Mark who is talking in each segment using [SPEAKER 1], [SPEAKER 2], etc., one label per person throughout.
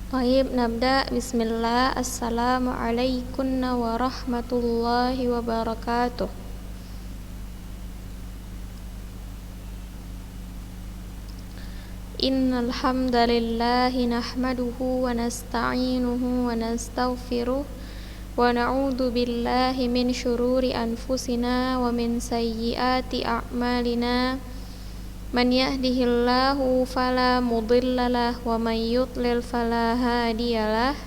[SPEAKER 1] Baik, nabda. Bismillah. Assalamualaikum warahmatullahi wabarakatuh. Innal hamdalillahi nahmaduhu wa nasta'inuhu wa nastaghfiruh wa na'udzu billahi min syururi anfusina wa min sayyiati a'malina. Man yahdihillahu fala mudhillalah wa man yudlil fala hadiyalah.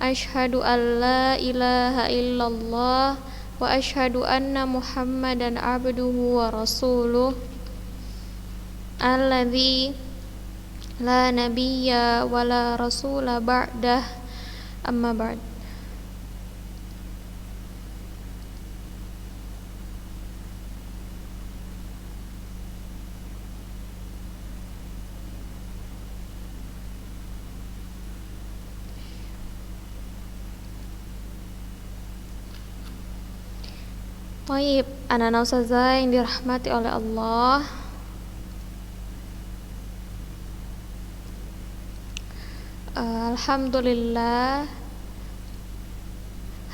[SPEAKER 1] Asyhadu an la ilaha illallah wa asyhadu anna Muhammadan abduhu wa rasuluh alladzi la nabiyya wa la rasula ba'dah, amma ba'd. Baik, anak-anak ustazah yang dirahmati oleh Allah. Alhamdulillah,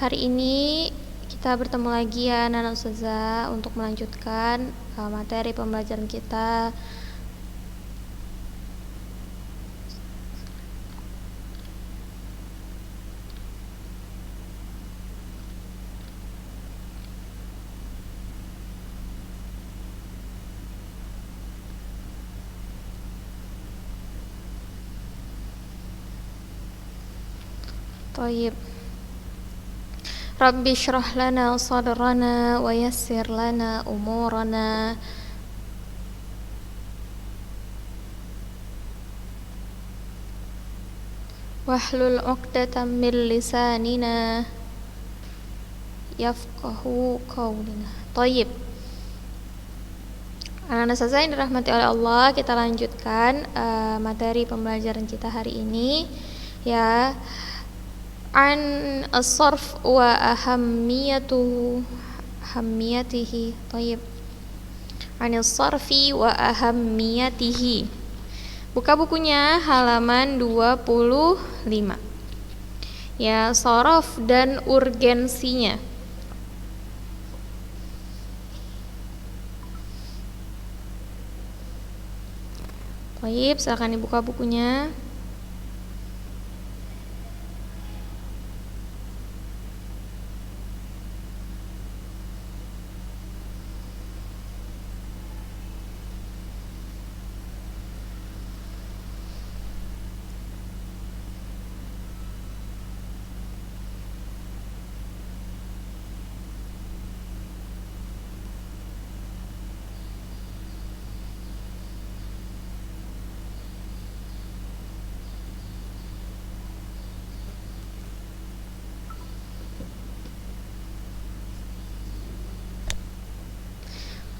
[SPEAKER 1] hari ini kita bertemu lagi ya anak-anak ustazah untuk melanjutkan materi pembelajaran kita. Baik. Rabbi syrah lana sadrana wa yassir lana umurana wahlul 'uqdatam min lisanina yafqahu qaulana. Baik. Anak-anak ustazah yang dirahmati oleh Allah, kita lanjutkan materi pembelajaran kita hari ini ya. An as-sarf wa ahammiyatihi. Baik. An as-sarfi wa ahammiyatihi. Buka bukunya halaman 25. Ya, sorof dan urgensinya. Baik, silakan dibuka bukunya.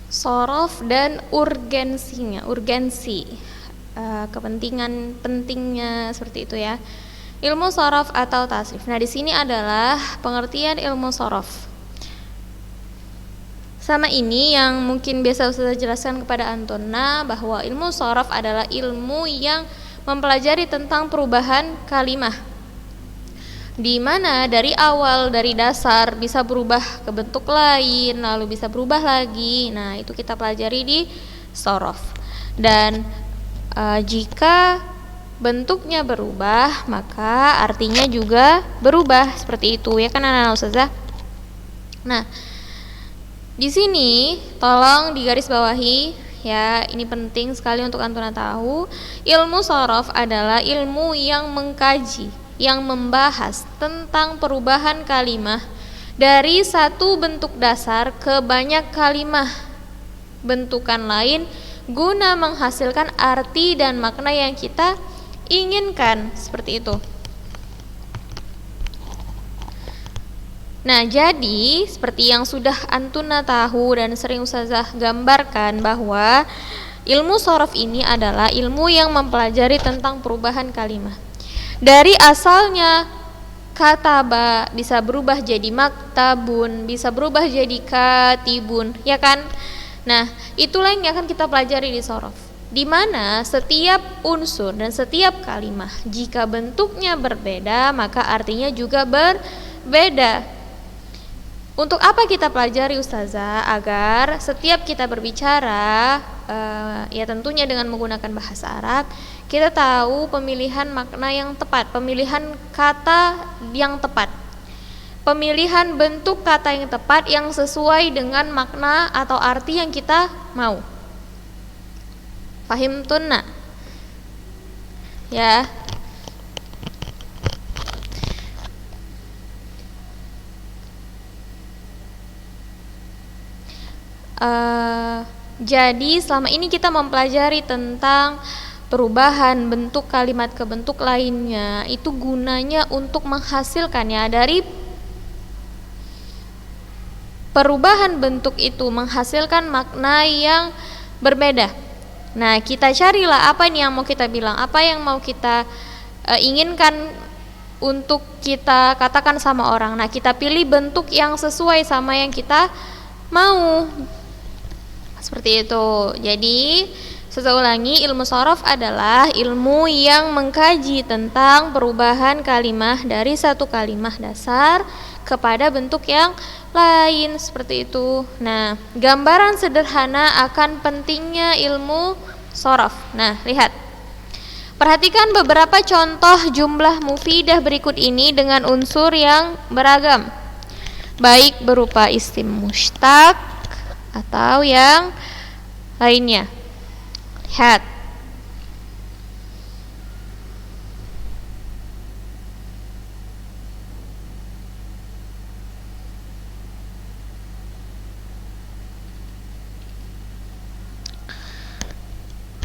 [SPEAKER 1] Sorof dan urgensinya, urgensi, kepentingan pentingnya seperti itu ya. Ilmu sorof atau tasrif. Nah, di sini adalah pengertian ilmu sorof. Sama ini yang mungkin biasa saya jelaskan kepada Antona, bahwa ilmu sorof adalah ilmu yang mempelajari tentang perubahan kalimah, di mana dari awal, dari dasar bisa berubah ke bentuk lain, lalu bisa berubah lagi. Nah, itu kita pelajari di sorof. Dan jika bentuknya berubah, maka artinya juga berubah, seperti itu ya kan anak-anak ustazah. Nah, di sini tolong digarisbawahi ya, ini penting sekali untuk Antona tahu. Ilmu sorof adalah ilmu yang mengkaji, yang membahas tentang perubahan kalimah dari satu bentuk dasar ke banyak kalimah bentukan lain guna menghasilkan arti dan makna yang kita inginkan, seperti itu. Nah, jadi seperti yang sudah Antuna tahu dan sering ustazah gambarkan, bahwa ilmu sorof ini adalah ilmu yang mempelajari tentang perubahan kalimah. Dari asalnya kataba bisa berubah jadi maktabun, bisa berubah jadi katibun, ya kan? Nah, itulah yang akan kita pelajari di sorof. di mana setiap unsur dan setiap kalimah jika bentuknya berbeda maka artinya juga berbeda. Untuk apa kita pelajari Ustazah? Agar setiap kita berbicara ya tentunya dengan menggunakan bahasa Arab, kita tahu pemilihan makna yang tepat, pemilihan kata yang tepat, pemilihan bentuk kata yang tepat yang sesuai dengan makna atau arti yang kita mau. Fahim tunna? Ya. Jadi selama ini kita mempelajari tentang perubahan bentuk kalimat ke bentuk lainnya, itu gunanya untuk menghasilkan ya dari perubahan bentuk itu menghasilkan makna yang berbeda. Nah, kita carilah apa nih yang mau kita bilang, apa yang mau kita inginkan untuk kita katakan sama orang. Nah, kita pilih bentuk yang sesuai sama yang kita mau. Seperti itu. Jadi, saya ulangi, ilmu shorof adalah ilmu yang mengkaji tentang perubahan kalimah dari satu kalimah dasar kepada bentuk yang lain, seperti itu. Nah, gambaran sederhana akan pentingnya ilmu shorof. Nah, lihat. Perhatikan beberapa contoh jumlah mufidah berikut ini dengan unsur yang beragam, baik berupa isim mushtaq atau yang lainnya. Lihat.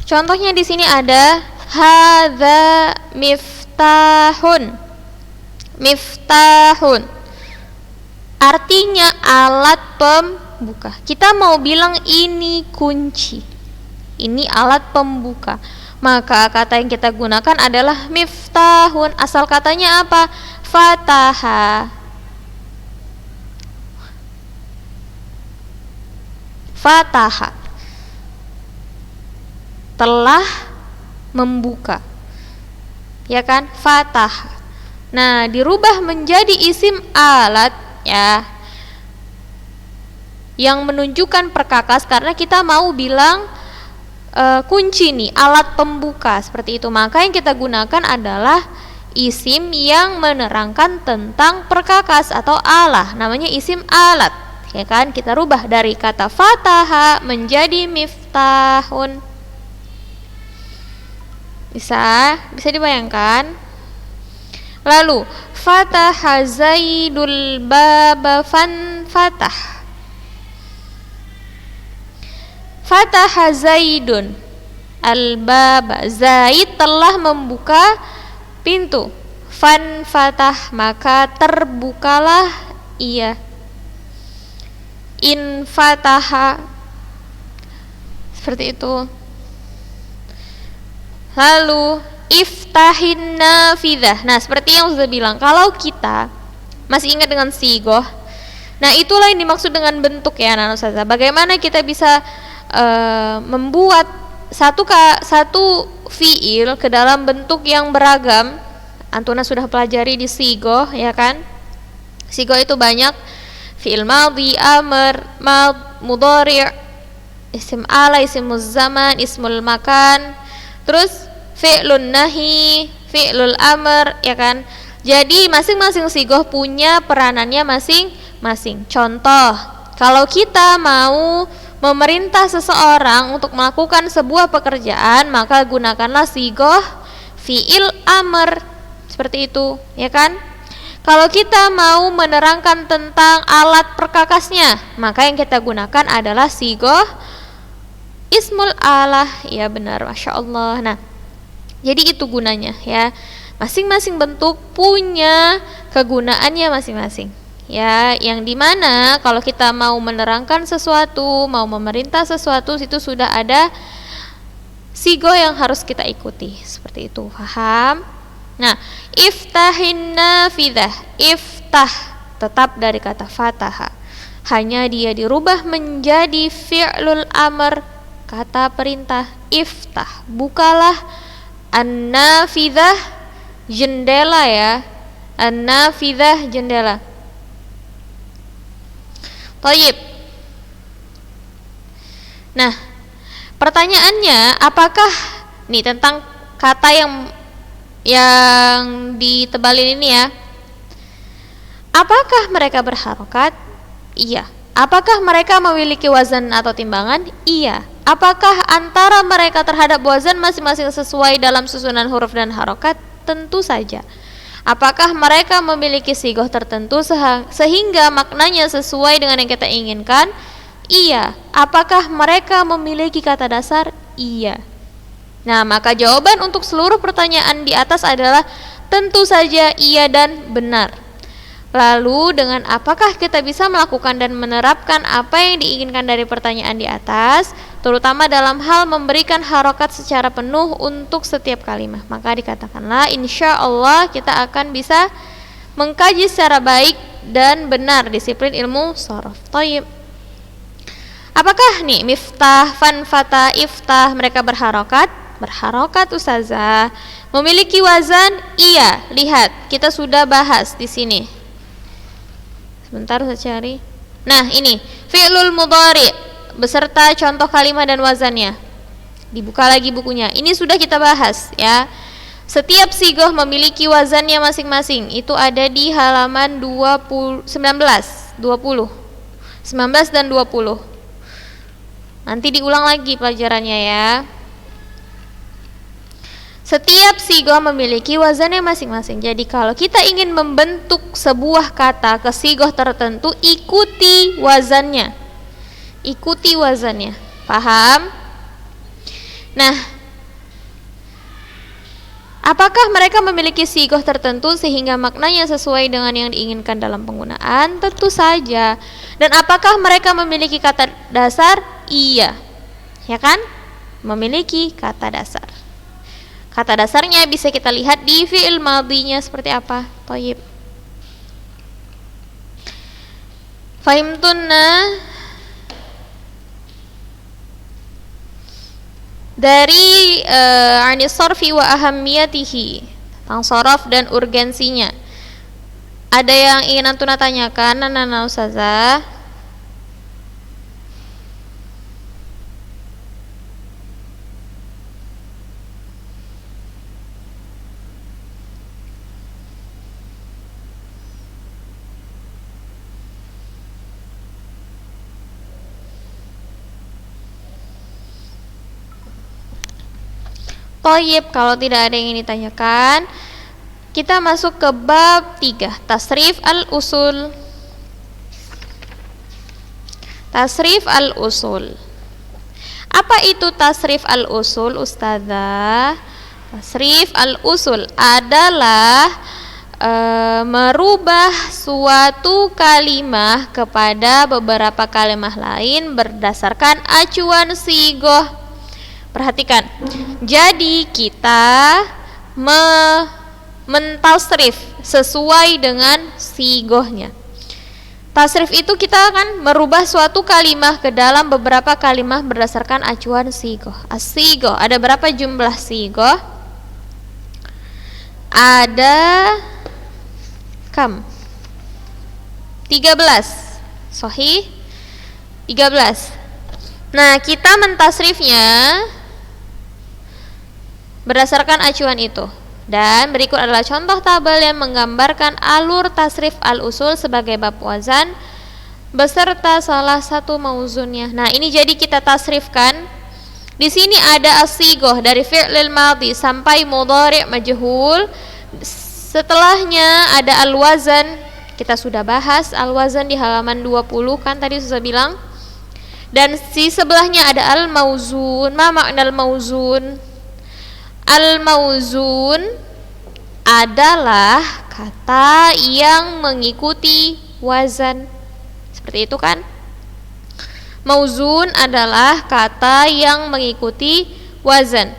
[SPEAKER 1] Contohnya di sini ada hadza miftahun. Miftahun artinya alat pembuka. Kita mau bilang ini kunci, ini alat pembuka, maka kata yang kita gunakan adalah miftahun. Asal katanya apa? Fataha. Fataha telah membuka, ya kan? Fataha. Nah, dirubah menjadi isim alat ya, yang menunjukkan perkakas karena kita mau bilang kunci nih, alat pembuka, seperti itu. Maka yang kita gunakan adalah isim yang menerangkan tentang perkakas atau alah, namanya isim alat, ya kan? Kita rubah dari kata fataha menjadi miftahun. Bisa dibayangkan? Lalu fataha zaidul baba fatah. Fataha zaidun al-baba. Zaid telah membuka pintu. Fan fatah, maka terbukalah ia. In fataha, seperti itu. Lalu iftahin nafidah. Nah, seperti yang sudah bilang, kalau kita masih ingat dengan sigoh, nah itulah yang dimaksud dengan bentuk ya anak ustazah. Bagaimana kita bisa membuat satu fiil ke dalam bentuk yang beragam. Antuna sudah pelajari di sigoh, ya kan? Sigoh itu banyak, fiil madhi, amr, mudhari', isim ala, isimul zaman, ismul makan, terus fi'lun nahi, fi'lul amr, ya kan? Jadi masing-masing sigoh punya peranannya masing-masing. Contoh, kalau kita mau memerintah seseorang untuk melakukan sebuah pekerjaan, maka gunakanlah sigoh fi'il amr, seperti itu, ya kan? Kalau kita mau menerangkan tentang alat perkakasnya, maka yang kita gunakan adalah sigoh ismul alah. Ya benar, Masya Allah. Nah, jadi itu gunanya ya. Masing-masing bentuk punya kegunaannya masing-masing. Ya, yang dimana kalau kita mau menerangkan sesuatu, mau memerintah sesuatu, itu sudah ada sigo yang harus kita ikuti. Seperti itu, paham? Nah, iftahin nafidah. Iftah tetap dari kata fataha, hanya dia dirubah menjadi fi'lul amr kata perintah. Iftah, bukalah. An-nafidah, jendela ya. An-nafidah, jendela. Thayyib. Nah, pertanyaannya, apakah nih tentang kata yang ditebalin ini ya. Apakah mereka berharokat? Iya. Apakah mereka memiliki wazan atau timbangan? Iya. Apakah antara mereka terhadap wazan masing-masing sesuai dalam susunan huruf dan harokat? Tentu saja. Apakah mereka memiliki sigoh tertentu sehingga maknanya sesuai dengan yang kita inginkan? Iya. Apakah mereka memiliki kata dasar? Iya. Nah, maka jawaban untuk seluruh pertanyaan di atas adalah tentu saja iya dan benar. Lalu dengan apakah kita bisa melakukan dan menerapkan apa yang diinginkan dari pertanyaan di atas, terutama dalam hal memberikan harokat secara penuh untuk setiap kalimah? Maka dikatakanlah insya Allah kita akan bisa mengkaji secara baik dan benar disiplin ilmu shorof. Thayyib. Apakah nih miftah, fanfata, iftah mereka berharokat? Berharokat ustazah. Memiliki wazan? Iya. Lihat, kita sudah bahas di sini. Sebentar saya cari. Nah, ini fi'lul mudhari beserta contoh kalimat dan wazannya. Dibuka lagi bukunya. Ini sudah kita bahas ya. Setiap sigoh memiliki wazannya masing-masing. Itu ada di halaman 19 dan 20. Nanti diulang lagi pelajarannya ya. Setiap sigoh memiliki wazannya masing-masing. Jadi kalau kita ingin membentuk sebuah kata ke sigoh tertentu, ikuti wazannya. Ikuti wazannya. Paham? Nah, apakah mereka memiliki sigoh tertentu sehingga maknanya sesuai dengan yang diinginkan dalam penggunaan? Tentu saja. Dan apakah mereka memiliki kata dasar? Iya. Ya kan? Memiliki kata dasar. Kata dasarnya bisa kita lihat di fi'il madhinya seperti apa. Thayyib. Fahimtunna dari anis sarfi wa ahammiyatihi, tentang sorof dan urgensinya. Ada yang ingin Antuna tanyakan? Nana ustazah. Thayyib, kalau tidak ada yang ingin ditanyakan, kita masuk ke bab 3, tasrif al-usul. Tasrif al-usul. Apa itu tasrif al-usul, ustazah? Tasrif al-usul adalah merubah suatu kalimah kepada beberapa kalimah lain berdasarkan acuan sigoh. Perhatikan, jadi kita mentasrif sesuai dengan sigohnya. Tasrif itu kita akan merubah suatu kalimah ke dalam beberapa kalimah berdasarkan acuan sigoh. As-sigoh, ada berapa jumlah sigoh? Ada 13. Sahih? 13. Nah, kita mentasrifnya berdasarkan acuan itu. Dan berikut adalah contoh tabel yang menggambarkan alur tasrif al-usul sebagai bab wazan beserta salah satu mauzunnya. Nah, ini jadi kita tasrifkan. Di sini ada as-sigoh dari fi'lil madhi sampai mudhari' majhul. Setelahnya ada al-wazan. Kita sudah bahas al-wazan di halaman 20 kan tadi sudah bilang. Dan di sebelahnya ada al-mauzun. Ma makna al-mauzun? Al-mauzun adalah kata yang mengikuti wazan. Seperti itu kan? Mauzun adalah kata yang mengikuti wazan.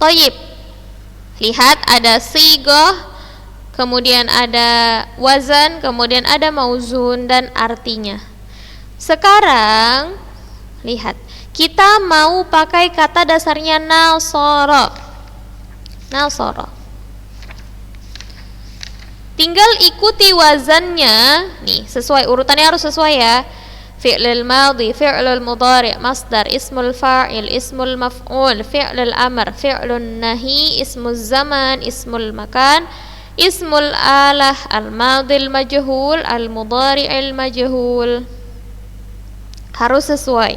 [SPEAKER 1] Thayyib. Lihat ada sigoh, kemudian ada wazan, kemudian ada mauzun dan artinya. Sekarang lihat, kita mau pakai kata dasarnya nasara. Nasara. Tinggal ikuti wazannya. Nih, sesuai urutannya, harus sesuai ya. Fi'lul madhi, fi'lul mudhari', masdar, ismul fa'il, ismul maf'ul, fi'lul amr, fi'lun nahi, ismul zaman, ismul makan, ismul alah, al-madhil majhul, al-mudhari'il majhul. Harus sesuai.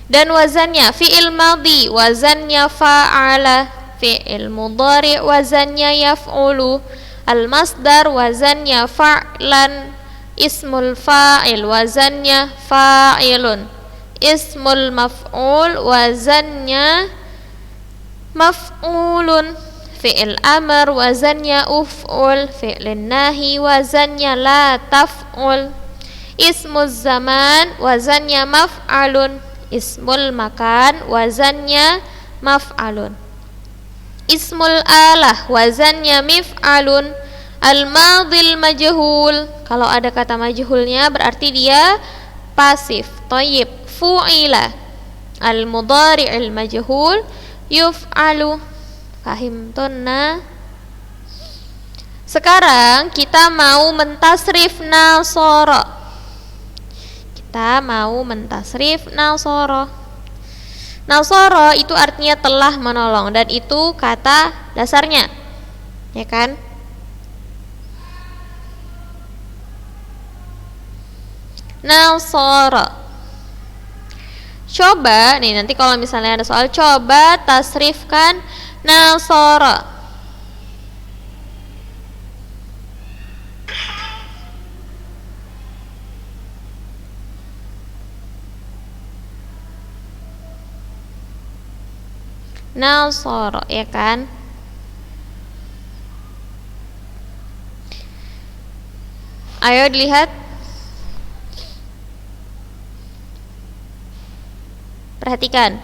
[SPEAKER 1] Dan wazannya fi'il madhi, wazannya fa'ala, fi'il mudhari' wazannya yaf'ulu, al-masdar wazannya fa'lan, ismul fa'il wazannya fa'ilun, ismul maf'ul wazannya maf'ulun, fi'il amr wazannya uf'ul, fi'il nahi wazannya la taf'ul, ismul zaman wazannya maf'alun, ismul makan wazannya maf'alun, ismul alah wazannya mif'alun, al-madhil majhul, kalau ada kata majhulnya berarti dia pasif. Thayyib, fu'ila, al-mudhari'il majhul yuf'alu. Fahimtunna? Sekarang kita mau mentasrif nasara. Kita mau mentasrif nasara. Nasara itu artinya telah menolong, dan itu kata dasarnya, ya kan? Nasara. Coba nih, nanti kalau misalnya ada soal, coba tasrifkan nasara. Nasara, ya kan? Ayo dilihat. Perhatikan.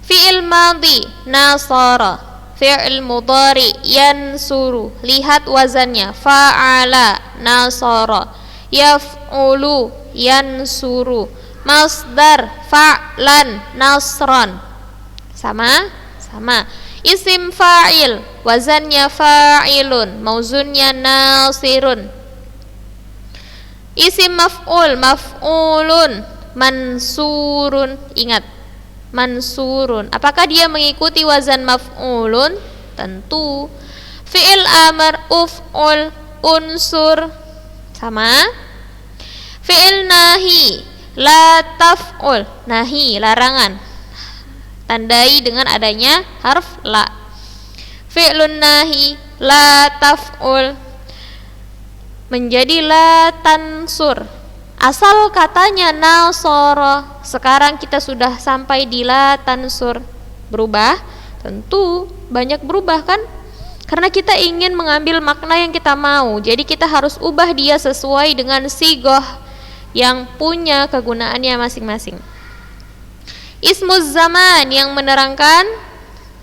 [SPEAKER 1] Fi'il madhi nasara, fi'il mudhari yansuru. Lihat wazannya, fa'ala nasara, yaf'ulu yansuru, masdar fa'lan nasran. Sama? Sama. Isim fa'il wazannya fa'ilun, mauzunnya nasirun. Isim maf'ul maf'ulun, mansurun. Ingat, mansurun. Apakah dia mengikuti wazan maf'ulun? Tentu. Fi'il amr uf'ul, unsur. Sama. Fi'il nahi la taf'ul, nahi larangan, tandai dengan adanya harf la. Fi'lun nahi la taf'ul menjadi la tansur. Asal katanya nasara, sekarang kita sudah sampai di la tansur. Berubah? Tentu banyak berubah kan? Karena kita ingin mengambil makna yang kita mau, jadi kita harus ubah dia sesuai dengan sigoh yang punya kegunaannya masing-masing. Ismuz zaman yang menerangkan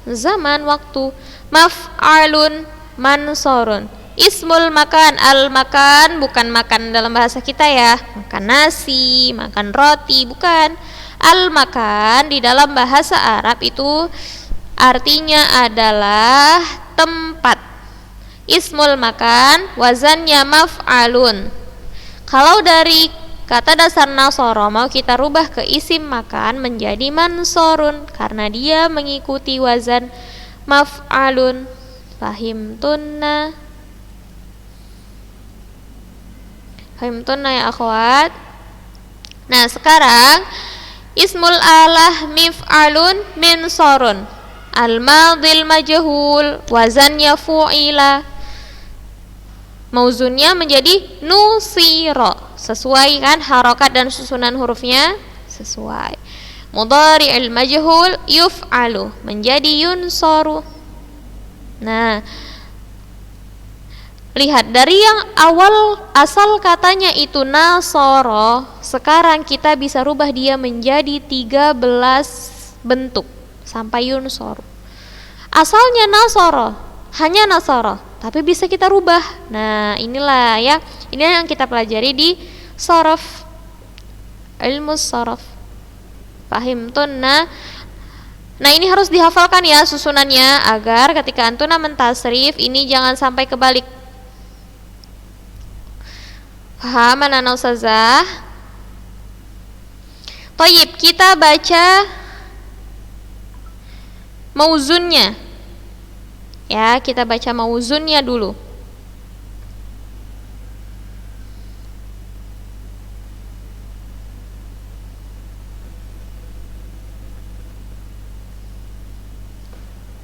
[SPEAKER 1] zaman, waktu. Maf'alun, mansorun. Ismul makan, al-makan bukan makan dalam bahasa kita ya, makan nasi, makan roti, bukan. Al-makan di dalam bahasa Arab itu artinya adalah tempat. Ismul makan wazannya maf'alun. Kalau dari kata dasar nasara mau kita rubah ke isim makan menjadi mansorun, karena dia mengikuti wazan maf'alun. Fahimtunna? Fahimtunna ya akhwat? Nah sekarang ismul alah mif'alun minsorun, al-madhil majhul wazannya fu'ila, mauzunnya menjadi nusira. Sesuai kan harokat dan susunan hurufnya? Sesuai. Mudhari'il majhul yuf'alu menjadi yunsaru. Nah, lihat dari yang awal asal katanya itu nasara, sekarang kita bisa rubah dia menjadi 13 bentuk sampai yunsaru. Asalnya nasara, hanya nasara, tapi bisa kita rubah. Nah, inilah ya. Ini yang kita pelajari di sharaf, ilmu sharaf. Pahim tuh? Nah ini harus dihafalkan ya susunannya agar ketika antuna mentasrif ini jangan sampai kebalik. Paham anak ustazah? Toyib, kita baca mauzunnya. Ya, kita baca mauzunnya dulu.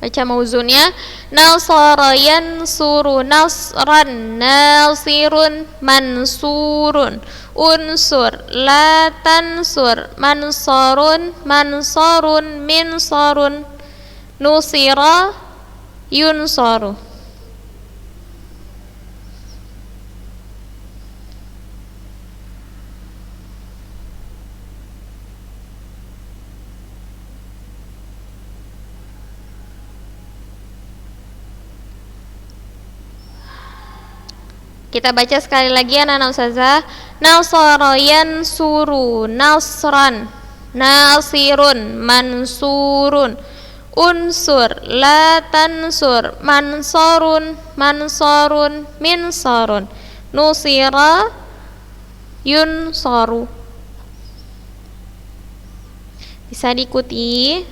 [SPEAKER 1] Baca mauzunnya. Nasara yansuru nasran, nasirun mansurun, unsur la tansur, mansarun mansarun, minsarun, nusira yunsaru. Kita baca sekali lagi anak-anak ustazah. Nasara yansuru nasran, nasirun mansurun, unsur la tansur, mansarun mansarun, minsarun, nusira yunsaru. Bisa diikuti.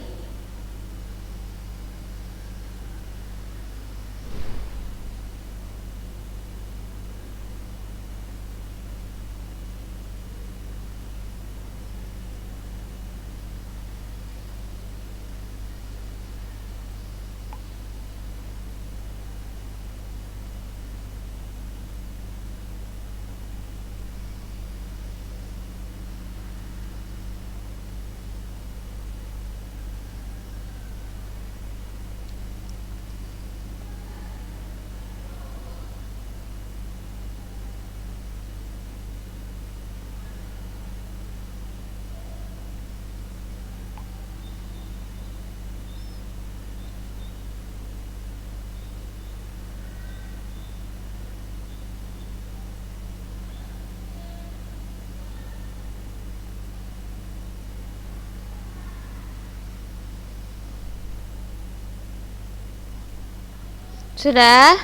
[SPEAKER 1] Sudah?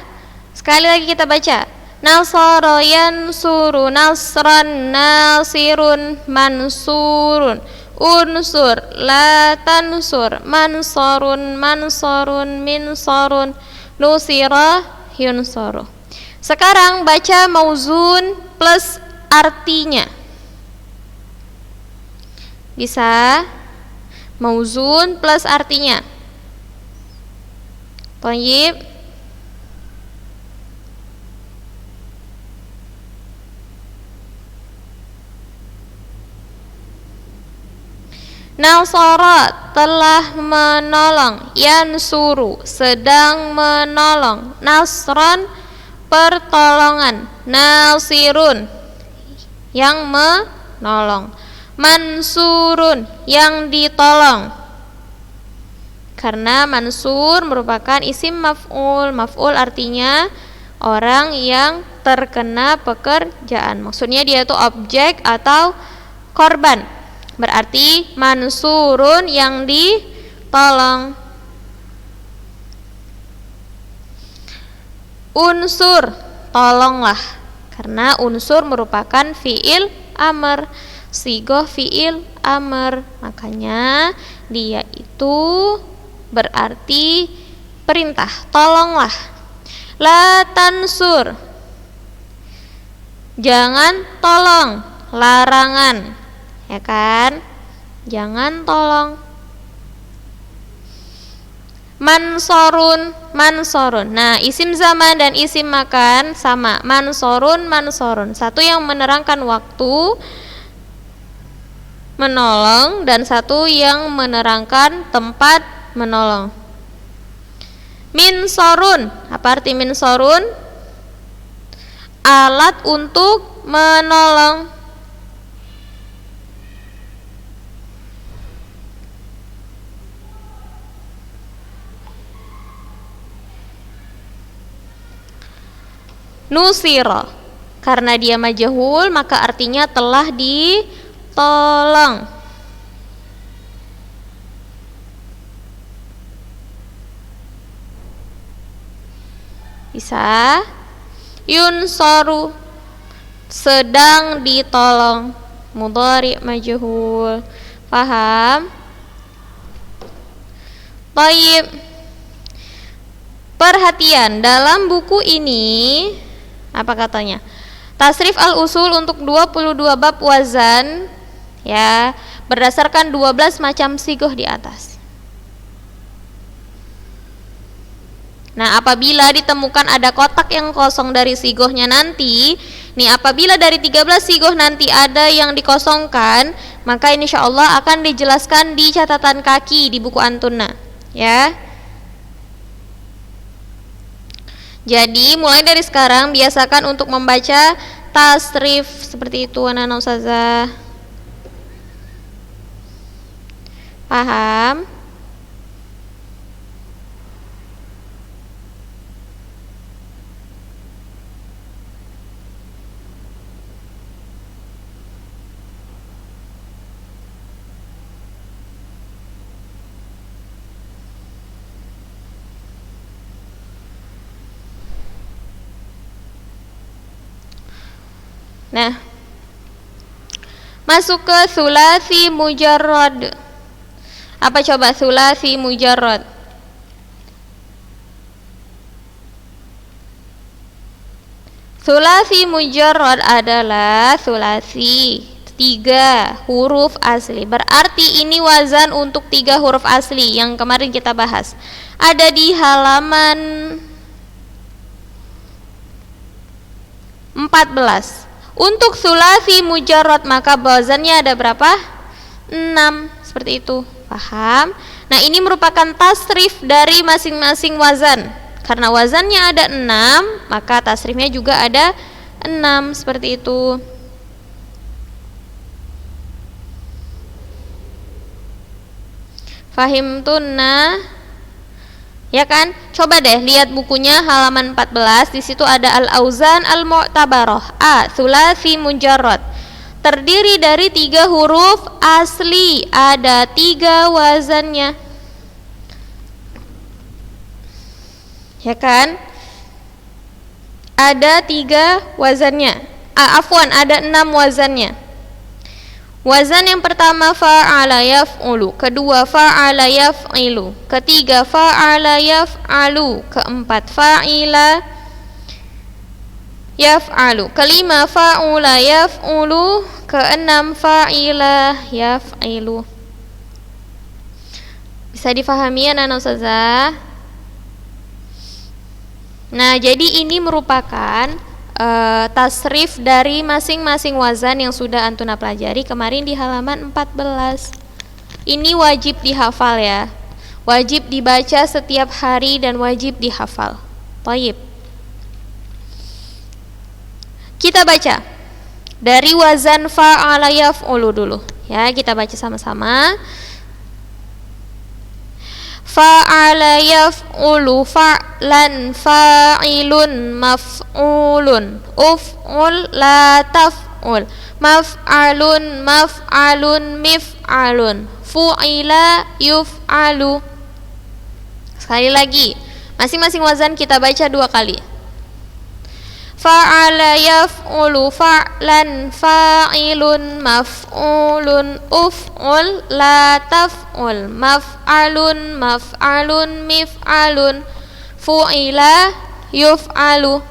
[SPEAKER 1] Sekali lagi kita baca. Nasara yansuru nasran, nasirun mansurun, unsur la tansur, mansarun mansarun, minsarun, nusira yunsaru. Sekarang baca mauzun plus artinya. Bisa? Mauzun plus artinya. Thayyib. Nasara telah menolong, yansuru sedang menolong, nasran pertolongan, nasirun yang menolong, mansurun yang ditolong. Karena mansur merupakan isim maf'ul. Maf'ul artinya orang yang terkena pekerjaan. Maksudnya dia itu objek atau korban. Berarti mansurun yang ditolong. Unsur, tolonglah. Karena unsur merupakan fi'il amr, sigoh fi'il amr. Makanya dia itu berarti perintah, tolonglah. La tansur, jangan tolong, larangan. Ya kan? Jangan tolong. Mansorun, mansorun. Nah, isim zaman dan isim makan sama. Mansorun, mansorun. Satu yang menerangkan waktu menolong dan satu yang menerangkan tempat menolong. Minsorun. Apa arti minsorun? Alat untuk menolong. nusira. Karena dia majhul maka artinya telah ditolong. Bisa. Yunsaru, sedang ditolong, mudhari majhul. Paham? Baik. Perhatian, dalam buku ini apa katanya? Tasrif al-usul untuk 22 bab wazan ya, berdasarkan 12 macam sigoh di atas. Nah, apabila ditemukan ada kotak yang kosong dari sigohnya nanti, nih apabila dari 13 sigoh nanti ada yang dikosongkan, maka insyaallah akan dijelaskan di catatan kaki di buku Antuna, ya. Jadi mulai dari sekarang biasakan untuk membaca tasrif seperti itu, anak-anak ustazah. Paham? Nah, masuk ke sulasi mujarrad. Apa coba sulasi mujarrad? Sulasi mujarrad adalah sulasi 3 huruf asli. Berarti ini wazan untuk 3 huruf asli yang kemarin kita bahas. Ada di halaman 14. Untuk sulasi mujarrad maka wazannya ada berapa? 6, seperti itu. Paham? Nah, ini merupakan tasrif dari masing-masing wazan. Karena wazannya ada 6, maka tasrifnya juga ada 6, seperti itu. Fahim tunna? Ya kan? Coba deh lihat bukunya halaman 14. Di situ ada al-auzan al-mu'tabarah. A, sulasi mujarrad. Terdiri dari 3 huruf asli. Ada 3 wazannya. Ya kan? Ada 3 wazannya. Afwan, ada 6 wazannya. Wazan yang pertama fa'ala yaf'ulu, kedua fa'ala yaf'ilu, ketiga fa'ala yaf'alu, keempat fa'ila yaf'alu, kelima fa'ula yaf'ulu, keenam fa'ila yaf'ilu. Bisa difahami ya anak ustazah? Nah, jadi ini merupakan tasrif dari masing-masing wazan yang sudah antuna pelajari kemarin di halaman 14. Ini wajib dihafal ya. Wajib dibaca setiap hari dan wajib dihafal. Baik. Kita baca dari wazan fa'ala yaf'ulu dulu ya, kita baca sama-sama. Fa'ala yaf'ulu fa'lan fa'ilun maf'ulun uf'ul la taf'ul maf'alun maf'alun mif'alun fu'ila yuf'alu. Sekali lagi, masing-masing wazan kita baca 2 kali. Fa'ala yaf'ulu fa'lan fa'ilun maf'ulun uf'ul la taf'ul maf'alun maf'alun mif'alun fu'ila yuf'alu.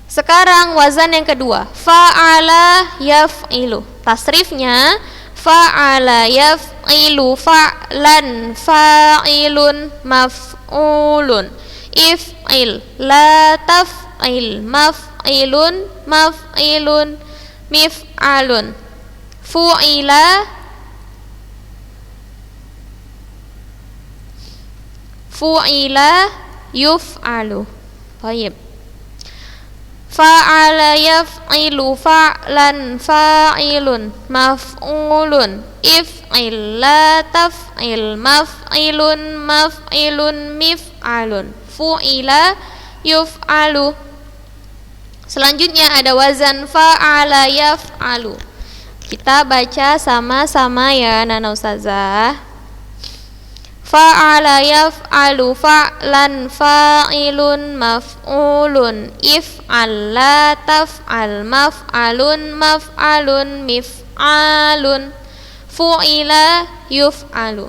[SPEAKER 1] Sekarang wazan yang kedua, fa'ala yaf'ilu. Tasrifnya fa'ala yaf'ilu fa'lan fa'ilun maf'ulun if'il la taf'il maf'ilun maf'ilun mif'alun fu'ila fu'ila yuf'alu. Baik. Fa'ala yaf'ilu fa'lan fa'ilun maf'ulun if'il la taf'il maf'ilun maf'ilun mif'alun fu'ila yuf'alu. Selanjutnya ada wazan fa'ala yaf'alu. Kita baca sama-sama ya Nana Ustazah. Fa'ala yaf'alu fa'lan fa'ilun maf'ulun if'al la taf'al maf'alun maf'alun mif'alun fu'ila yuf'alu.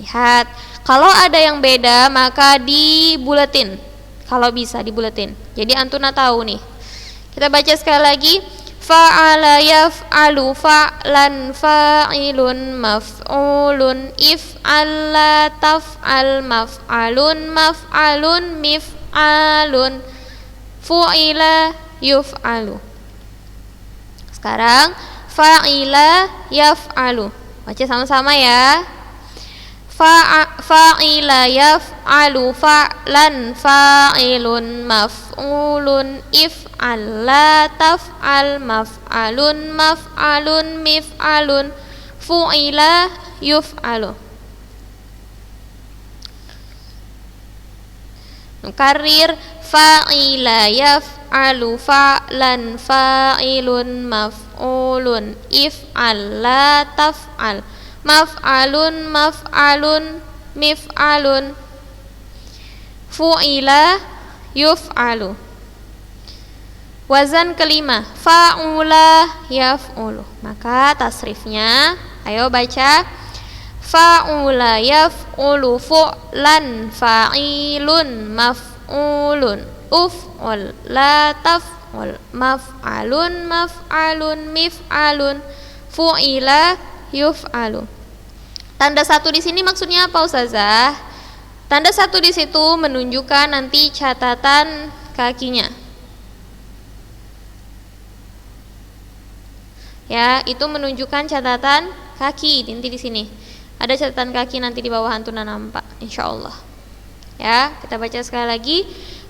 [SPEAKER 1] Lihat, kalau ada yang beda maka dibuletin. Kalau bisa dibuletin. Jadi antuna tahu nih. Kita baca sekali lagi. Fa'ala yaf'alu fa'lan fa'ilun maf'ulun if'al la taf'al maf'alun maf'alun mif'alun fu'ila yuf'alu. Sekarang fa'ila yaf'alu. Baca sama-sama ya. Fa'ila yaf'alu fa'lan fa'ilun maf'ulun if'al la taf'al maf'alun maf'alun mif'alun fu'ila yuf'alu. Nukarrir fa'ila yaf'alu fa'lan fa'ilun maf'ulun if'al la taf'al maf'alun maf'alun mif'alun fu'ila yuf'alu. Wazan kelima fa'ula yaf'ulu. Maka tasrifnya ayo baca fa'ula yaf'ulu fu'lan fa'ilun maf'ulun uf'ul la taf'ul maf'alun maf'alun mif'alun fu'ila yuf'alu. Tanda satu di sini maksudnya apa Ustazah? Tanda satu di situ menunjukkan nanti catatan kakinya. Ya, itu menunjukkan catatan kaki nanti di sini. Ada catatan kaki nanti di bawah antuna nampak insyaallah. Ya, kita baca sekali lagi.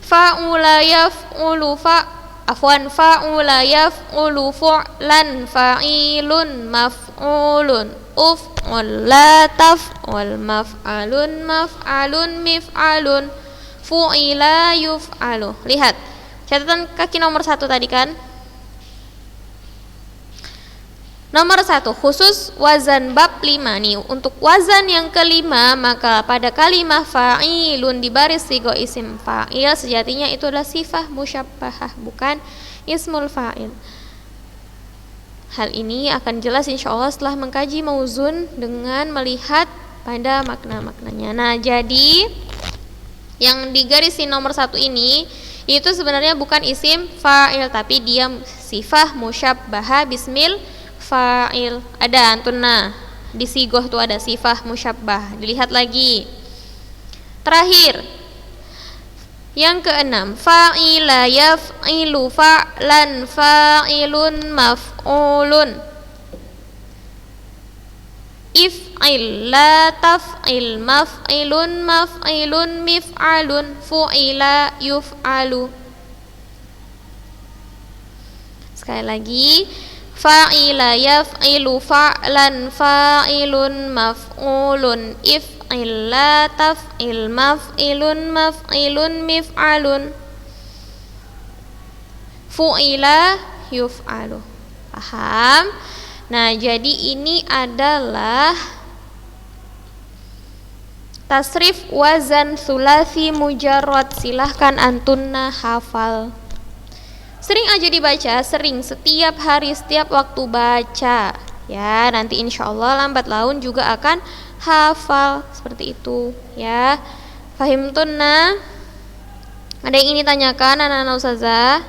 [SPEAKER 1] Fa'ula yaf'ulu fa'ula yaf'ulu fu'lan fa'ilun maf'ulun uf'ul la taf'ul maf'alun maf'alun mif'alun fu'ila yuf'alu. Lihat catatan kaki nomor 1 tadi kan. Nomor 1 khusus wazan bab 5 nih. Untuk wazan yang kelima maka pada kalimah fa'ilun di baris sigo isim fa'il sejatinya itu adalah sifah musyabbahah bukan ismul fa'il. Hal ini akan jelas insyaallah setelah mengkaji mauzun dengan melihat pada makna-maknanya. Nah, jadi yang di garisin nomor 1 ini itu sebenarnya bukan isim fa'il tapi dia sifah musyabbahah bismil fa'il. Ada antuna di sigoh tuh ada sifah musyabbah. Dilihat lagi. Terakhir yang keenam fa'ila yaf'ilu fa'lan fa'ilun maf'ulun if'il la taf'il maf'ilun maf'ilun mif'alun fu'ila yuf'alu. Sekali lagi fa'ila yaf'ilu fa'lan fa'ilun maf'ulun if'il la taf'il maf'ilun maf'ilun mif'alun fu'ila yuf'alu. Paham? Nah, jadi ini adalah tasrif wazan sulasi mujarrad. Silahkan antunna hafal. Sering aja dibaca, sering setiap hari, setiap waktu baca. Ya, nanti insya Allah lambat laun juga akan hafal seperti itu. Ya, fahimtunna? Ada yang ingin ditanyakan, anak-anak ustazah?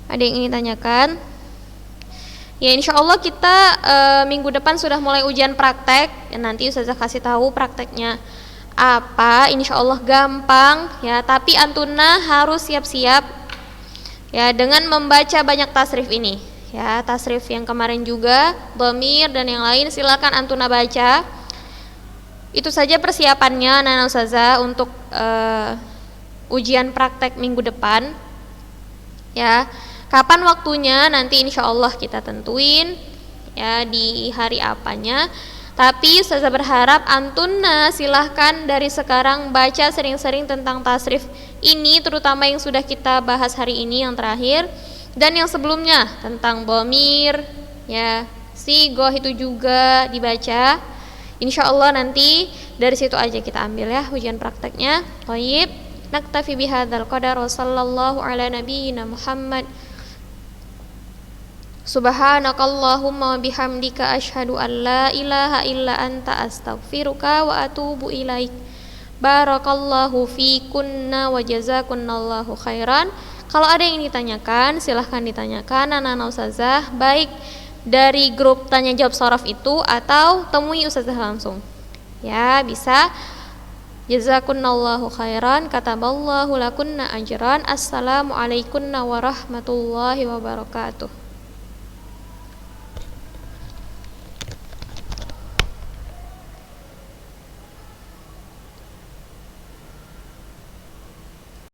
[SPEAKER 1] Ada yang ingin ditanyakan? Ya insya Allah kita minggu depan sudah mulai ujian praktek. Ya, nanti Ustazah kasih tahu prakteknya apa. Insya Allah gampang ya. Tapi antuna harus siap-siap ya dengan membaca banyak tasrif ini. Ya tasrif yang kemarin juga, dhamir dan yang lain silakan antuna baca. Itu saja persiapannya Nana Ustazah untuk ujian praktek minggu depan. Ya. Kapan waktunya nanti insya Allah kita tentuin ya di hari apanya. Tapi Ustazah berharap antunna silahkan dari sekarang baca sering-sering tentang tasrif ini, terutama yang sudah kita bahas hari ini yang terakhir, dan yang sebelumnya tentang dhamir, ya sigoh itu juga dibaca. Insya Allah nanti dari situ aja kita ambil ya ujian prakteknya. Thayyib, naktafi bihadzal qadar wa sallallahu ala nabiyyina Muhammad. Subhanakallahumma wa bihamdika asyhadu an la ilaha illa anta astaghfiruka wa atubu ilaik. Barakallahu fikunna wa jazakunallahu khairan. Kalau ada yang ditanyakan silahkan ditanyakan anak-anak ustazah, baik dari grup tanya jawab shorof itu atau temui ustazah langsung. Ya, bisa. Jazakunallahu khairan, kataballahu lakunna ajran. Assalamualaikum warahmatullahi wabarakatuh.